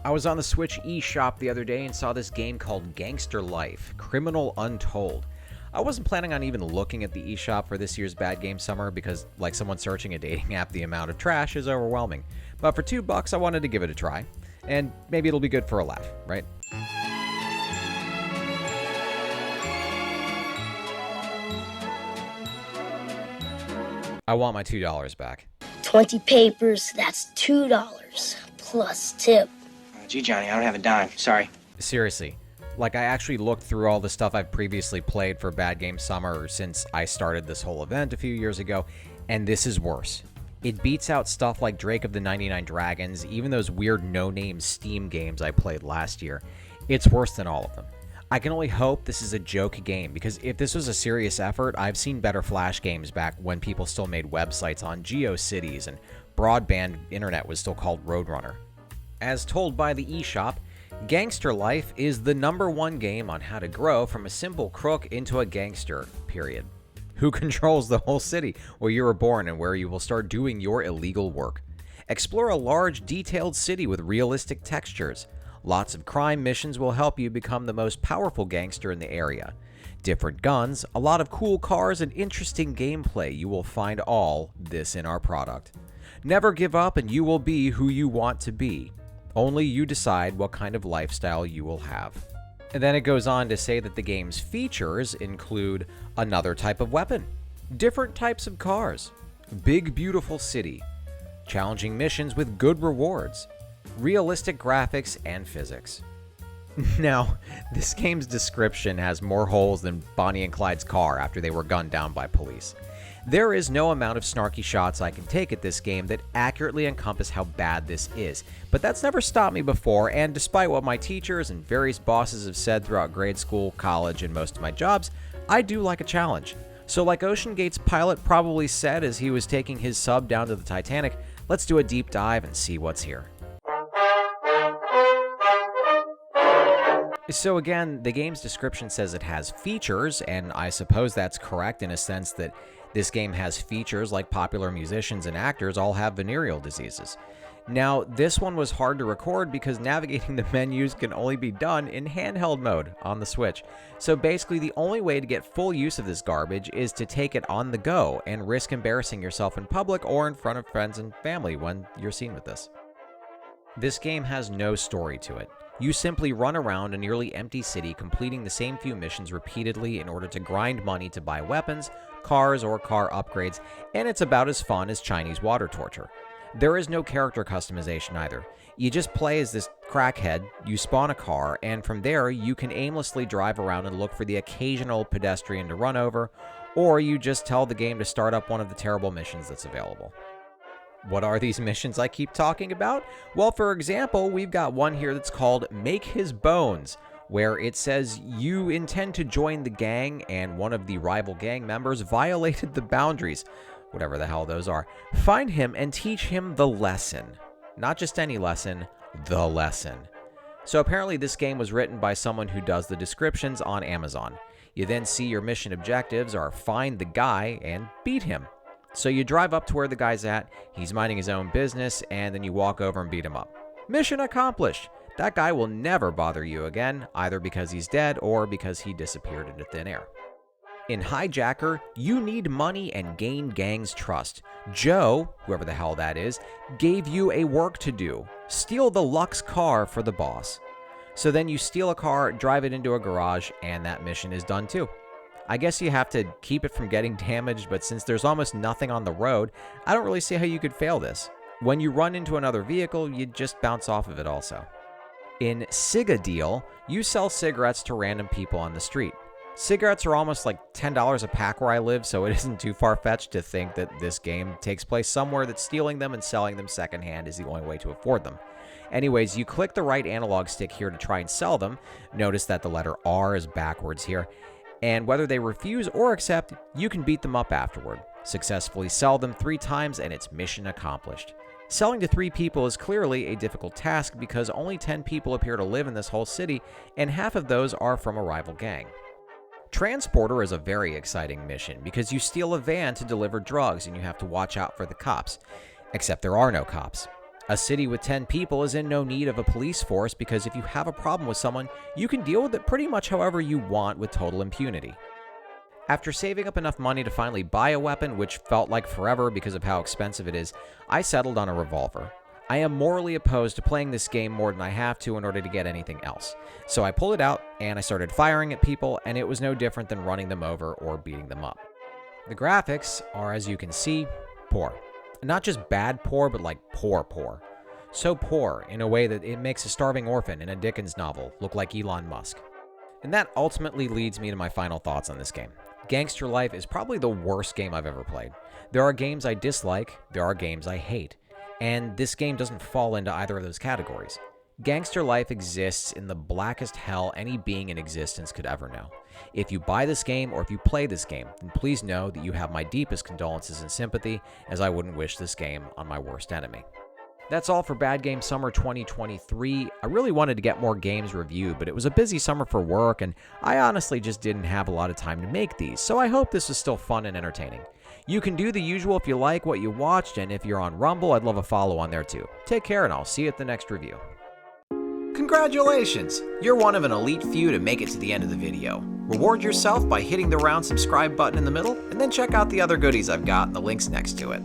I was on the Switch eShop the other day and saw this game called Gangster Life, Criminal Untold. I wasn't planning on even looking at the eShop for this year's Bad Game Summer because, like someone searching a dating app, the amount of trash is overwhelming. But for $2, I wanted to give it a try. And maybe it'll be good for a laugh, right? I want my $2 back. 20 papers, that's $2 plus tip. Gee, Johnny, I don't have a dime. Sorry. Seriously. Like, I actually looked through all the stuff I've previously played for Bad Game Summer since I started this whole event a few years ago, and this is worse. It beats out stuff like Drake of the 99 Dragons, even those weird no-name Steam games I played last year. It's worse than all of them. I can only hope this is a joke game, because if this was a serious effort, I've seen better Flash games back when people still made websites on GeoCities and broadband internet was still called Roadrunner. As told by the eShop, Gangster Life is the #1 game on how to grow from a simple crook into a gangster, period. Who controls the whole city where you were born and where you will start doing your illegal work. Explore a large, detailed city with realistic textures. Lots of crime missions will help you become the most powerful gangster in the area. Different guns, a lot of cool cars, and interesting gameplay. You will find all this in our product. Never give up and you will be who you want to be. Only you decide what kind of lifestyle you will have. And then it goes on to say that the game's features include another type of weapon, different types of cars, big beautiful city, challenging missions with good rewards, realistic graphics and physics. Now, this game's description has more holes than Bonnie and Clyde's car after they were gunned down by police. There is no amount of snarky shots I can take at this game that accurately encompass how bad this is, but that's never stopped me before, and despite what my teachers and various bosses have said throughout grade school, college, and most of my jobs, I do like a challenge. So like Ocean Gate's pilot probably said as he was taking his sub down to the Titanic, let's do a deep dive and see what's here. So again, the game's description says it has features, and I suppose that's correct in a sense that this game has features like popular musicians and actors all have venereal diseases. Now, this one was hard to record because navigating the menus can only be done in handheld mode on the Switch. So basically, the only way to get full use of this garbage is to take it on the go and risk embarrassing yourself in public or in front of friends and family when you're seen with this. This game has no story to it. You simply run around a nearly empty city completing the same few missions repeatedly in order to grind money to buy weapons, cars, or car upgrades, and it's about as fun as Chinese water torture. There is no character customization either. You just play as this crackhead, you spawn a car, and from there you can aimlessly drive around and look for the occasional pedestrian to run over, or you just tell the game to start up one of the terrible missions that's available. What are these missions I keep talking about? Well, for example, we've got one here that's called Make His Bones, where it says you intend to join the gang and one of the rival gang members violated the boundaries, whatever the hell those are. Find him and teach him the lesson. Not just any lesson, the lesson. So apparently this game was written by someone who does the descriptions on Amazon. You then see your mission objectives are find the guy and beat him. So you drive up to where the guy's at, he's minding his own business, and then you walk over and beat him up. Mission accomplished! That guy will never bother you again, either because he's dead or because he disappeared into thin air. In Hijacker, you need money and gain gang's trust. Joe, whoever the hell that is, gave you a work to do. Steal the Lux car for the boss. So then you steal a car, drive it into a garage, and that mission is done too. I guess you have to keep it from getting damaged, but since there's almost nothing on the road, I don't really see how you could fail this. When you run into another vehicle, you just bounce off of it also. In Cigadeal, you sell cigarettes to random people on the street. Cigarettes are almost like $10 a pack where I live, so it isn't too far-fetched to think that this game takes place somewhere that stealing them and selling them secondhand is the only way to afford them. Anyways, you click the right analog stick here to try and sell them. Notice that the letter R is backwards here. And whether they refuse or accept, you can beat them up afterward. Successfully sell them 3 times and it's mission accomplished. Selling to 3 people is clearly a difficult task because only 10 people appear to live in this whole city, and half of those are from a rival gang. Transporter is a very exciting mission because you steal a van to deliver drugs and you have to watch out for the cops. Except there are no cops. A city with 10 people is in no need of a police force because if you have a problem with someone, you can deal with it pretty much however you want with total impunity. After saving up enough money to finally buy a weapon, which felt like forever because of how expensive it is, I settled on a revolver. I am morally opposed to playing this game more than I have to in order to get anything else. So I pulled it out and I started firing at people, and it was no different than running them over or beating them up. The graphics are, as you can see, poor. Not just bad poor, but like poor. So poor in a way that it makes a starving orphan in a Dickens novel look like Elon Musk. And that ultimately leads me to my final thoughts on this game. Gangster Life is probably the worst game I've ever played. There are games I dislike, there are games I hate, and this game doesn't fall into either of those categories. Gangster Life exists in the blackest hell any being in existence could ever know. If you buy this game or if you play this game, then please know that you have my deepest condolences and sympathy, as I wouldn't wish this game on my worst enemy. That's all for Bad Game Summer 2023. I really wanted to get more games reviewed, but it was a busy summer for work, and I honestly just didn't have a lot of time to make these, so I hope this is still fun and entertaining. You can do the usual if you like what you watched, and if you're on Rumble, I'd love a follow on there too. Take care, and I'll see you at the next review. Congratulations! You're one of an elite few to make it to the end of the video. Reward yourself by hitting the round subscribe button in the middle, and then check out the other goodies I've got and the links next to it.